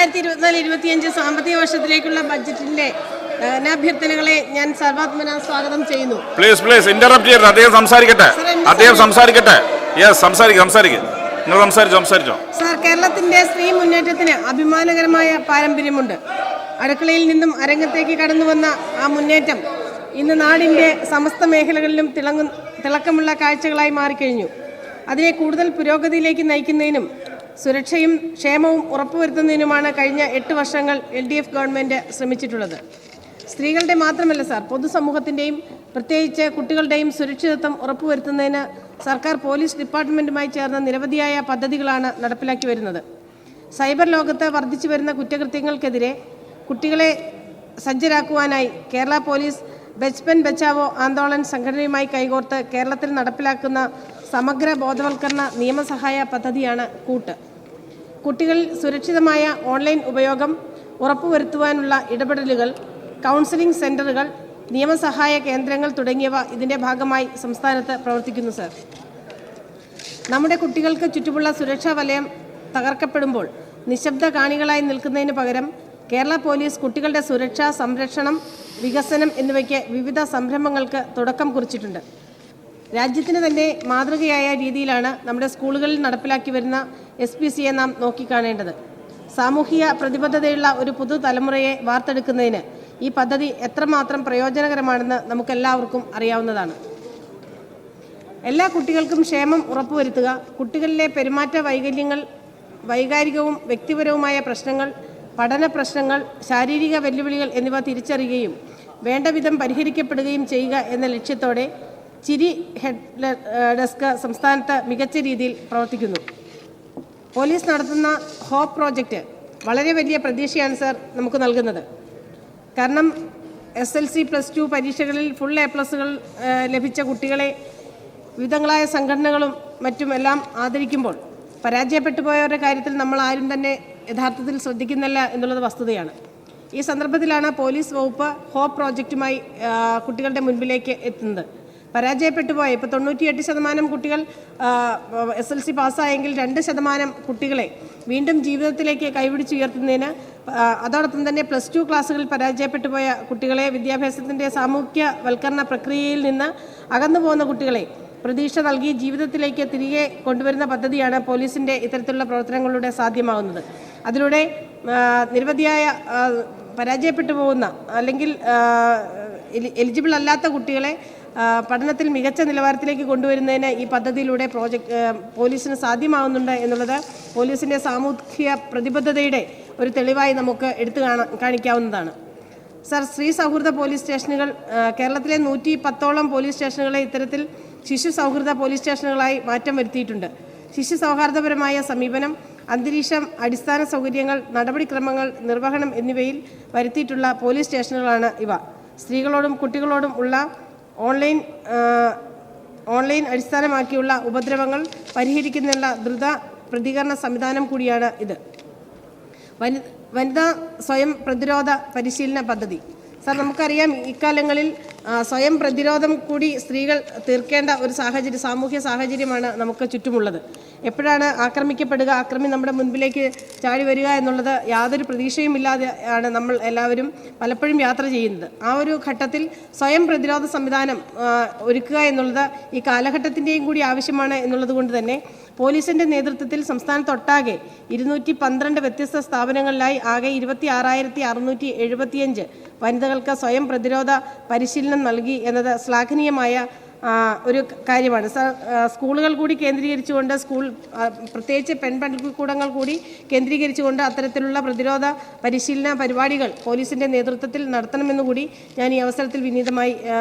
2024-25 സാമ്പത്തിക വർഷത്തിലേക്കുള്ള ബഡ്ജറ്റിന്റെ ധനാഭ്യർത്ഥനകളെ ഞാൻ സർവാത്മന സ്വാഗതം ചെയ്യുന്നു. പ്ലീസ് ഇന്ററപ്റ്റ് ചെയ്യരുത്. അദ്ദേഹം സംസാരിക്കട്ടെ. സംസാരിച്ചോ. സാർ, കേരളത്തിന്റെ സ്ത്രീ മുന്നേറ്റത്തിന് അഭിമാനകരമായ പാരമ്പര്യമുണ്ട്. അടുക്കളയിൽ നിന്നും അരങ്ങത്തേക്ക് കടന്നു വന്ന ആ മുന്നേറ്റം ഇന്ന് നാടിന്റെ സമസ്ത മേഖലകളിലും തിളക്കമുള്ള കാഴ്ചകളായി മാറിക്കഴിഞ്ഞു. അതിനെ കൂടുതൽ പുരോഗതിയിലേക്ക് നയിക്കുന്നതിനും സുരക്ഷയും ക്ഷേമവും ഉറപ്പുവരുത്തുന്നതിനുമാണ് കഴിഞ്ഞ 8 വർഷങ്ങൾ LDF ഗവൺമെൻറ് ശ്രമിച്ചിട്ടുള്ളത്. സ്ത്രീകളുടെ മാത്രമല്ല സാർ, പൊതുസമൂഹത്തിൻ്റെയും പ്രത്യേകിച്ച് കുട്ടികളുടെയും സുരക്ഷിതത്വം ഉറപ്പുവരുത്തുന്നതിന് സർക്കാർ പോലീസ് ഡിപ്പാർട്ട്മെൻറ്റുമായി ചേർന്ന നിരവധിയായ പദ്ധതികളാണ് നടപ്പിലാക്കി വരുന്നത്. സൈബർ ലോകത്ത് വർദ്ധിച്ചു വരുന്ന കുറ്റകൃത്യങ്ങൾക്കെതിരെ കുട്ടികളെ സജ്ജരാക്കുവാനായി കേരള പോലീസ് ബച്പൻ ബച്ചാവോ ആന്തോളൻ സംഘടനയുമായി കൈകോർത്ത് കേരളത്തിൽ നടപ്പിലാക്കുന്ന സമഗ്ര ബോധവൽക്കരണ നിയമസഹായ പദ്ധതിയാണ് കൂട്ട്. കുട്ടികളിൽ സുരക്ഷിതമായ ഓൺലൈൻ ഉപയോഗം ഉറപ്പുവരുത്തുവാനുള്ള ഇടപെടലുകൾ, കൗൺസിലിംഗ് സെൻ്ററുകൾ, നിയമസഹായ കേന്ദ്രങ്ങൾ തുടങ്ങിയവ ഇതിൻ്റെ ഭാഗമായി സംസ്ഥാനത്ത് പ്രവർത്തിക്കുന്നു സർ. നമ്മുടെ കുട്ടികൾക്ക് ചുറ്റുമുള്ള സുരക്ഷാ വലയം തകർക്കപ്പെടുമ്പോൾ നിശബ്ദ കാണികളായി നിൽക്കുന്നതിന് പകരം കേരള പോലീസ് കുട്ടികളുടെ സുരക്ഷ, സംരക്ഷണം, വികസനം എന്നിവയ്ക്ക് വിവിധ സംരംഭങ്ങൾക്ക് തുടക്കം കുറിച്ചിട്ടുണ്ട്. രാജ്യത്തിന് തന്നെ മാതൃകയായ രീതിയിലാണ് നമ്മുടെ സ്കൂളുകളിൽ നടപ്പിലാക്കി വരുന്ന SPCയെ നാം നോക്കിക്കാണേണ്ടത്. സാമൂഹിക പ്രതിബദ്ധതയുള്ള ഒരു പുതുതലമുറയെ വാർത്തെടുക്കുന്നതിന് ഈ പദ്ധതി എത്രമാത്രം പ്രയോജനകരമാണെന്ന് നമുക്കെല്ലാവർക്കും അറിയാവുന്നതാണ്. എല്ലാ കുട്ടികൾക്കും ക്ഷേമം ഉറപ്പുവരുത്തുക, കുട്ടികളിലെ പെരുമാറ്റ വൈകല്യങ്ങൾ, വൈകാരികവും വ്യക്തിപരവുമായ പ്രശ്നങ്ങൾ, പഠന പ്രശ്നങ്ങൾ, ശാരീരിക വെല്ലുവിളികൾ എന്നിവ തിരിച്ചറിയുകയും വേണ്ടവിധം പരിഹരിക്കപ്പെടുകയും ചെയ്യുക എന്ന ലക്ഷ്യത്തോടെ ചിരി ഹെഡ് ഡെസ്ക് സംസ്ഥാനത്ത് മികച്ച രീതിയിൽ പ്രവർത്തിക്കുന്നു. പോലീസ് നടത്തുന്ന ഹോപ്പ് പ്രോജക്റ്റ് വളരെ വലിയ പ്രതീക്ഷയാണ് സർ നമുക്ക് നൽകുന്നത്. കാരണം SLC +2 പരീക്ഷകളിൽ ഫുൾ A+ ലഭിച്ച കുട്ടികളെ വിവിധങ്ങളായ സംഘടനകളും മറ്റുമെല്ലാം ആദരിക്കുമ്പോൾ പരാജയപ്പെട്ടു പോയവരുടെ കാര്യത്തിൽ നമ്മൾ ആരും തന്നെ യഥാർത്ഥത്തിൽ ശ്രദ്ധിക്കുന്നില്ല എന്നുള്ളത് വസ്തുതയാണ്. ഈ സന്ദർഭത്തിലാണ് പോലീസ് വകുപ്പ് ഹോപ്പ് പ്രോജക്റ്റുമായി കുട്ടികളുടെ മുൻപിലേക്ക് എത്തുന്നത്. പരാജയപ്പെട്ടു പോയ ഇപ്പോൾ 98% കുട്ടികൾ SLC പാസ്സായെങ്കിൽ 2% കുട്ടികളെ വീണ്ടും ജീവിതത്തിലേക്ക് കൈപിടിച്ചുയർത്തുന്നതിന്, അതോടൊപ്പം തന്നെ +2 ക്ലാസ്സുകളിൽ പരാജയപ്പെട്ടു പോയ കുട്ടികളെ, വിദ്യാഭ്യാസത്തിൻ്റെ സാമൂഹ്യവൽക്കരണ പ്രക്രിയയിൽ നിന്ന് അകന്നു പോകുന്ന കുട്ടികളെ പ്രതീക്ഷ നൽകി ജീവിതത്തിലേക്ക് തിരികെ കൊണ്ടുവരുന്ന പദ്ധതിയാണ് പോലീസിൻ്റെ ഇത്തരത്തിലുള്ള പ്രവർത്തനങ്ങളിലൂടെ സാധ്യമാകുന്നത്. അതിലൂടെ നിരവധിയായ പരാജയപ്പെട്ടു പോകുന്ന അല്ലെങ്കിൽ എലിജിബിൾ അല്ലാത്ത കുട്ടികളെ പഠനത്തിൽ മികച്ച നിലവാരത്തിലേക്ക് കൊണ്ടുവരുന്നതിന് ഈ പദ്ധതിയിലൂടെ പോലീസിന് സാധ്യമാകുന്നുണ്ട് എന്നുള്ളത് പോലീസിൻ്റെ സാമൂഹിക പ്രതിബദ്ധതയുടെ ഒരു തെളിവായി നമുക്ക് എടുത്തു കാണിക്കാവുന്നതാണ്. സർ, സ്ത്രീ സൗഹൃദ പോലീസ് സ്റ്റേഷനുകൾ കേരളത്തിലെ 110ഓളം പോലീസ് സ്റ്റേഷനുകളെ ഇത്തരത്തിൽ ശിശു സൗഹൃദ പോലീസ് സ്റ്റേഷനുകളായി മാറ്റം വരുത്തിയിട്ടുണ്ട്. ശിശു സൗഹാർദ്ദപരമായ സമീപനം, അന്തരീക്ഷം, അടിസ്ഥാന സൗകര്യങ്ങൾ, നടപടിക്രമങ്ങൾ, നിർവഹണം എന്നിവയിൽ വരുത്തിയിട്ടുള്ള പോലീസ് സ്റ്റേഷനുകളാണ് ഇവ. സ്ത്രീകളോടും കുട്ടികളോടും ഉള്ള ഓൺലൈൻ അടിസ്ഥാനമാക്കിയുള്ള ഉപദ്രവങ്ങൾ പരിഹരിക്കുന്നതിനുള്ള ദ്രുത പ്രതികരണ സംവിധാനം കൂടിയാണ് ഇത്. വനിതാ സ്വയം പ്രതിരോധ പരിശീലന പദ്ധതി. സാർ, നമുക്കറിയാം ഇക്കാലങ്ങളിൽ സ്വയം പ്രതിരോധം കൂടി സ്ത്രീകൾ തീർക്കേണ്ട ഒരു സാമൂഹ്യ സാഹചര്യമാണ് നമുക്ക് ചുറ്റുമുള്ളത്. എപ്പോഴാണ് ആക്രമിക്കപ്പെടുക, ആക്രമി നമ്മുടെ മുൻപിലേക്ക് ചാടി വരിക എന്നുള്ളത് യാതൊരു പ്രതീക്ഷയും ഇല്ലാതെ ആണ് നമ്മൾ എല്ലാവരും പലപ്പോഴും യാത്ര ചെയ്യുന്നത്. ആ ഒരു ഘട്ടത്തിൽ സ്വയം പ്രതിരോധ സംവിധാനം ഒരുക്കുക എന്നുള്ളത് ഈ കാലഘട്ടത്തിൻ്റെയും കൂടി ആവശ്യമാണ് എന്നുള്ളത് കൊണ്ട് തന്നെ പോലീസിൻ്റെ നേതൃത്വത്തിൽ സംസ്ഥാനത്തൊട്ടാകെ 212 വ്യത്യസ്ത സ്ഥാപനങ്ങളിലായി ആകെ 26,675 വനിതകൾക്ക് സ്വയം പ്രതിരോധ പരിശീലനം നൽകി എന്നത് ശ്ലാഘനീയമായ ഒരു കാര്യമാണ്. സ്കൂളുകൾ കൂടി കേന്ദ്രീകരിച്ചുകൊണ്ട്, പ്രത്യേകിച്ച് പെൺപള്ളിക്കൂടങ്ങൾ കൂടി കേന്ദ്രീകരിച്ചുകൊണ്ട് അത്തരത്തിലുള്ള പ്രതിരോധ പരിശീലന പരിപാടികൾ പോലീസിൻ്റെ നേതൃത്വത്തിൽ നടത്തണമെന്നുകൂടി ഞാൻ ഈ അവസരത്തിൽ വിനീതമായി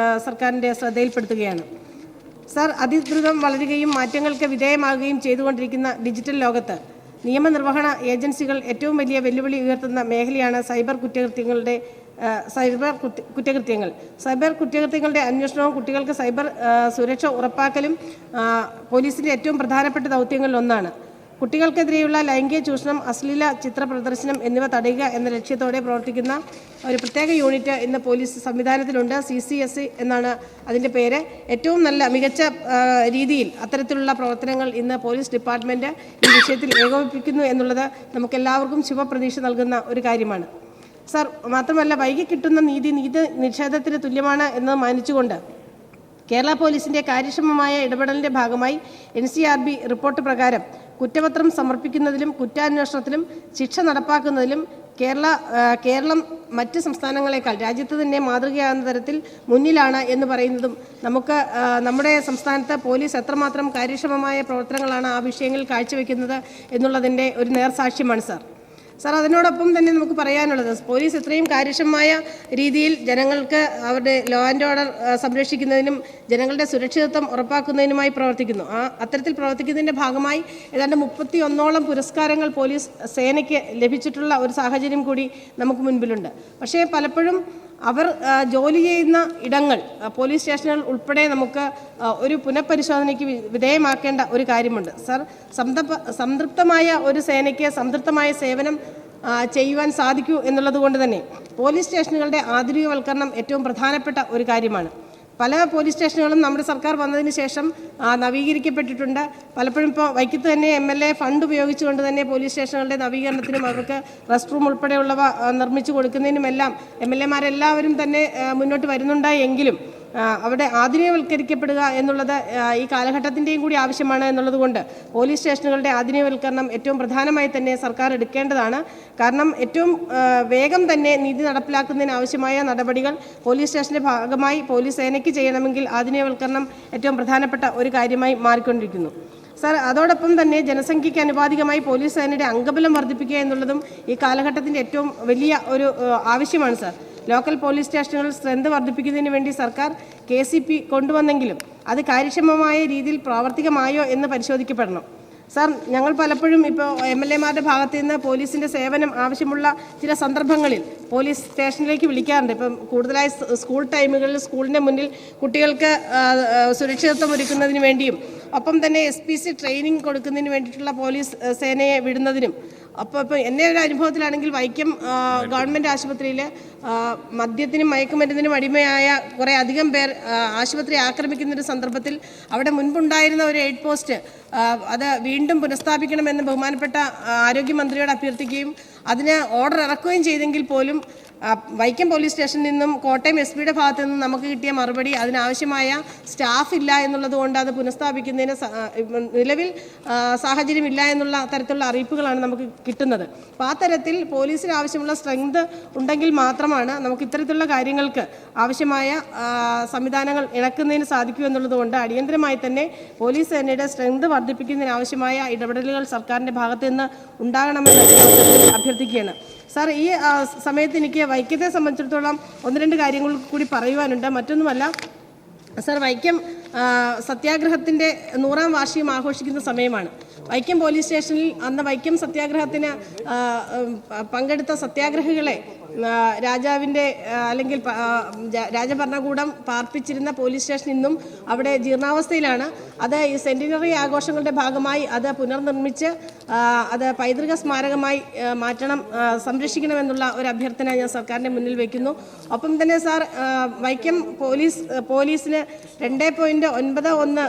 സർക്കാരിൻ്റെ ശ്രദ്ധയിൽപ്പെടുത്തുകയാണ്. സർ, അതിദ്രുതം വളരുകയും മാറ്റങ്ങൾക്ക് വിധേയമാകുകയും ചെയ്തുകൊണ്ടിരിക്കുന്ന ഡിജിറ്റൽ ലോകത്ത് നിയമനിർവഹണ ഏജൻസികൾ ഏറ്റവും വലിയ വെല്ലുവിളി ഉയർത്തുന്ന മേഖലയാണ് സൈബർ കുറ്റകൃത്യങ്ങളുടെ അന്വേഷണവും കുട്ടികൾക്ക് സൈബർ സുരക്ഷ ഉറപ്പാക്കലും പോലീസിൻ്റെ ഏറ്റവും പ്രധാനപ്പെട്ട ദൗത്യങ്ങളിൽ ഒന്നാണ്. കുട്ടികൾക്കെതിരെയുള്ള ലൈംഗിക ചൂഷണം, അശ്ലീല ചിത്ര പ്രദർശനം എന്നിവ തടയുക എന്ന ലക്ഷ്യത്തോടെ പ്രവർത്തിക്കുന്ന ഒരു പ്രത്യേക യൂണിറ്റ് ഇന്ന് പോലീസ് സംവിധാനത്തിലുണ്ട്. CCSC എന്നാണ് അതിൻ്റെ പേര്. ഏറ്റവും മികച്ച രീതിയിൽ അത്തരത്തിലുള്ള പ്രവർത്തനങ്ങൾ ഇന്ന് പോലീസ് ഡിപ്പാർട്ട്മെൻറ്റ് ഈ വിഷയത്തിൽ ഏകോപിപ്പിക്കുന്നു എന്നുള്ളത് നമുക്കെല്ലാവർക്കും ശുഭപ്രതീക്ഷ നൽകുന്ന ഒരു കാര്യമാണ്. സർ, മാത്രമല്ല വൈകി കിട്ടുന്ന നീതി നിഷേധത്തിന് തുല്യമാണ് എന്ന് മാനിച്ചുകൊണ്ട് കേരള പോലീസിൻ്റെ കാര്യക്ഷമമായ ഇടപെടലിൻ്റെ ഭാഗമായി NCRB റിപ്പോർട്ട് പ്രകാരം കുറ്റപത്രം സമർപ്പിക്കുന്നതിലും കുറ്റാന്വേഷണത്തിലും ശിക്ഷ നടപ്പാക്കുന്നതിലും കേരളം മറ്റ് സംസ്ഥാനങ്ങളെക്കാൾ രാജ്യത്ത് തന്നെ മാതൃകയാകുന്ന തരത്തിൽ മുന്നിലാണ് എന്ന് പറയുന്നതും നമ്മുടെ സംസ്ഥാനത്ത് പോലീസ് എത്രമാത്രം കാര്യക്ഷമമായ പ്രവർത്തനങ്ങളാണ് ആ വിഷയങ്ങളിൽ കാഴ്ചവെക്കുന്നത് എന്നുള്ളതിൻ്റെ ഒരു നേർസാക്ഷ്യമാണ് സാർ. അതിനോടൊപ്പം തന്നെ നമുക്ക് പറയാനുള്ളത്, പോലീസ് ഇത്രയും കാര്യക്ഷമമായ രീതിയിൽ ജനങ്ങൾക്ക് അവരുടെ ലോ ആൻഡ് ഓർഡർ സംരക്ഷിക്കുന്നതിനും ജനങ്ങളുടെ സുരക്ഷിതത്വം ഉറപ്പാക്കുന്നതിനുമായി പ്രവർത്തിക്കുന്നു. അത്തരത്തിൽ പ്രവർത്തിക്കുന്നതിൻ്റെ ഭാഗമായി ഏതാണ്ട് 31ഓളം പുരസ്കാരങ്ങൾ പോലീസ് സേനയ്ക്ക് ലഭിച്ചിട്ടുള്ള ഒരു സാഹചര്യം കൂടി നമുക്ക് മുൻപിലുണ്ട്. പക്ഷേ പലപ്പോഴും അവർ ജോലി ചെയ്യുന്ന ഇടങ്ങൾ, പോലീസ് സ്റ്റേഷനുകൾ ഉൾപ്പെടെ നമുക്ക് ഒരു പുനഃപരിശോധനയ്ക്ക് വിധേയമാക്കേണ്ട ഒരു കാര്യമുണ്ട്. സർ, സംതൃപ്തമായ ഒരു സേനയ്ക്ക് സംതൃപ്തമായ സേവനം ചെയ്യുവാൻ സാധിക്കൂ എന്നുള്ളത് കൊണ്ട് തന്നെ പോലീസ് സ്റ്റേഷനുകളുടെ ആധുനികവൽക്കരണം ഏറ്റവും പ്രധാനപ്പെട്ട ഒരു കാര്യമാണ്. പല പോലീസ് സ്റ്റേഷനുകളും നമ്മുടെ സർക്കാർ വന്നതിന് ശേഷം നവീകരിക്കപ്പെട്ടിട്ടുണ്ട്. പലപ്പോഴും ഇപ്പോൾ വൈക്കത്ത് തന്നെ MLA ഫണ്ട് ഉപയോഗിച്ചുകൊണ്ട് തന്നെ പോലീസ് സ്റ്റേഷനുകളുടെ നവീകരണത്തിനും അവർക്ക് റെസ്റ്റ് റൂം ഉൾപ്പെടെയുള്ളവ നിർമ്മിച്ചു കൊടുക്കുന്നതിനുമെല്ലാം MLA-മാരെല്ലാവരും തന്നെ മുന്നോട്ട് വരുന്നുണ്ട്. എങ്കിലും അവിടെ ആധുനികവൽക്കരിക്കപ്പെടുക എന്നുള്ളത് ഈ കാലഘട്ടത്തിൻ്റെയും കൂടി ആവശ്യമാണ് എന്നുള്ളത് കൊണ്ട് പോലീസ് സ്റ്റേഷനുകളുടെ ആധുനികവൽക്കരണം ഏറ്റവും പ്രധാനമായി തന്നെ സർക്കാർ എടുക്കേണ്ടതാണ്. കാരണം ഏറ്റവും വേഗം തന്നെ നീതി നടപ്പിലാക്കുന്നതിന് ആവശ്യമായ നടപടികൾ പോലീസ് സ്റ്റേഷൻ്റെ ഭാഗമായി പോലീസ് സേനയ്ക്ക് ചെയ്യണമെങ്കിൽ ആധുനികവൽക്കരണം ഏറ്റവും പ്രധാനപ്പെട്ട ഒരു കാര്യമായി മാറിക്കൊണ്ടിരിക്കുന്നു. സർ, അതോടൊപ്പം തന്നെ ജനസംഖ്യയ്ക്ക് അനുപാതികമായി പോലീസ് സേനയുടെ അംഗബലം വർദ്ധിപ്പിക്കുക എന്നുള്ളതും ഈ കാലഘട്ടത്തിൻ്റെ ഏറ്റവും വലിയ ഒരു ആവശ്യമാണ് സർ. ലോക്കൽ പോലീസ് സ്റ്റേഷനുകളിൽ സ്ട്രെങ്ത് വർദ്ധിപ്പിക്കുന്നതിന് വേണ്ടി സർക്കാർ KCP കൊണ്ടുവന്നെങ്കിലും അത് കാര്യക്ഷമമായ രീതിയിൽ പ്രാവർത്തികമായോ എന്ന് പരിശോധിക്കപ്പെടണം. സാർ, ഞങ്ങൾ പലപ്പോഴും ഇപ്പോൾ MLA-മാരുടെ ഭാഗത്തു നിന്ന് പോലീസിൻ്റെ സേവനം ആവശ്യമുള്ള ചില സന്ദർഭങ്ങളിൽ പോലീസ് സ്റ്റേഷനിലേക്ക് വിളിക്കാറുണ്ട്. ഇപ്പം കൂടുതലായി സ്കൂൾ ടൈമുകളിൽ സ്കൂളിൻ്റെ മുന്നിൽ കുട്ടികൾക്ക് സുരക്ഷിതത്വം ഒരുക്കുന്നതിന് വേണ്ടിയും ഒപ്പം തന്നെ SPC ട്രെയിനിങ് കൊടുക്കുന്നതിന് വേണ്ടിയിട്ടുള്ള പോലീസ് സേനയെ വിടുന്നതിനും അപ്പോൾ എൻ്റെ ഒരു അനുഭവത്തിലാണെങ്കിൽ വൈക്കം ഗവൺമെൻറ് ആശുപത്രിയിൽ മദ്യത്തിനും മയക്കുമരുന്നിനും അടിമയായ കുറേ അധികം പേർ ആശുപത്രി ആക്രമിക്കുന്നൊരു സന്ദർഭത്തിൽ അവിടെ മുൻപുണ്ടായിരുന്ന ഒരു എയ്ഡ് പോസ്റ്റ് അത് വീണ്ടും പുനഃസ്ഥാപിക്കണമെന്ന് ബഹുമാനപ്പെട്ട ആരോഗ്യമന്ത്രിയോട് അഭ്യർത്ഥിക്കുകയും അതിന് ഓർഡർ ഇറക്കുകയും ചെയ്തെങ്കിൽ പോലും വൈക്കം പോലീസ് സ്റ്റേഷനിൽ നിന്നും കോട്ടയം SP-യുടെ ഭാഗത്തു നിന്നും നമുക്ക് കിട്ടിയ മറുപടി അതിനാവശ്യമായ സ്റ്റാഫ് ഇല്ല എന്നുള്ളത് കൊണ്ട് അത് പുനഃസ്ഥാപിക്കുന്നതിന് നിലവിൽ സാഹചര്യമില്ല എന്നുള്ള തരത്തിലുള്ള അറിയിപ്പുകളാണ് നമുക്ക് കിട്ടുന്നത്. അപ്പോൾ ആ തരത്തിൽ പോലീസിന് ആവശ്യമുള്ള സ്ട്രെങ്ത് ഉണ്ടെങ്കിൽ മാത്രമാണ് നമുക്ക് ഇത്തരത്തിലുള്ള കാര്യങ്ങൾക്ക് ആവശ്യമായ സംവിധാനങ്ങൾ ഇണക്കുന്നതിന് സാധിക്കൂ എന്നുള്ളത് കൊണ്ട് അടിയന്തരമായി തന്നെ പോലീസ് സേനയുടെ സ്ട്രെങ്ത് വർദ്ധിപ്പിക്കുന്നതിന് ആവശ്യമായ ഇടപെടലുകൾ സർക്കാരിൻ്റെ ഭാഗത്തു നിന്ന് ഉണ്ടാകണമെന്ന് അഭ്യർത്ഥിക്കുകയാണ്. സാർ, ഈ സമയത്ത് എനിക്ക് വൈക്കത്തെ സംബന്ധിച്ചിടത്തോളം 1-2 കാര്യങ്ങൾ കൂടി പറയുവാനുണ്ട്. മറ്റൊന്നുമല്ല സാർ, വൈക്കം സത്യാഗ്രഹത്തിൻ്റെ 100ാം വാർഷികം ആഘോഷിക്കുന്ന സമയമാണ്. വൈക്കം പോലീസ് സ്റ്റേഷനിൽ അന്ന് വൈക്കം സത്യാഗ്രഹത്തിന് പങ്കെടുത്ത സത്യാഗ്രഹികളെ രാജാവിൻ്റെ അല്ലെങ്കിൽ രാജഭരണകൂടം പാർപ്പിച്ചിരുന്ന പോലീസ് സ്റ്റേഷൻ ഇന്നും അവിടെ ജീർണാവസ്ഥയിലാണ്. അത് ഈ സെൻറ്റിനറി ആഘോഷങ്ങളുടെ ഭാഗമായി അത് പുനർനിർമ്മിച്ച് അത് പൈതൃക സ്മാരകമായി മാറ്റണം, സംരക്ഷിക്കണമെന്നുള്ള ഒരു അഭ്യർത്ഥന ഞാൻ സർക്കാരിൻ്റെ മുന്നിൽ വയ്ക്കുന്നു. ഒപ്പം തന്നെ സാർ, വൈക്കം പോലീസിന് 2.91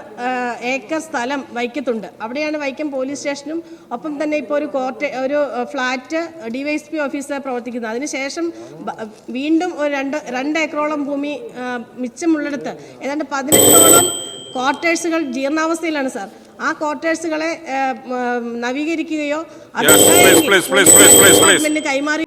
ഏക്കർ സ്ഥലം വൈക്കത്തുണ്ട്. അവിടെയാണ് വൈക്കം പോലീസ് സ്റ്റേഷനും ഒപ്പം തന്നെ ഇപ്പോൾ ഒരു ഫ്ലാറ്റ് DYSP ഓഫീസ് പ്രവർത്തിക്കുന്നത്. അതിനുശേഷം വീണ്ടും ഒരു 2 ഏക്കറോളം ഭൂമി മിച്ചമുള്ളിടത്ത് ഏതാണ്ട് 18ഓളം ക്വാർട്ടേഴ്സുകൾ ജീർണാവസ്ഥയിലാണ് സാർ. ആ ക്വാർട്ടേഴ്സുകളെ നവീകരിക്കുകയോ അത് കൈമാറി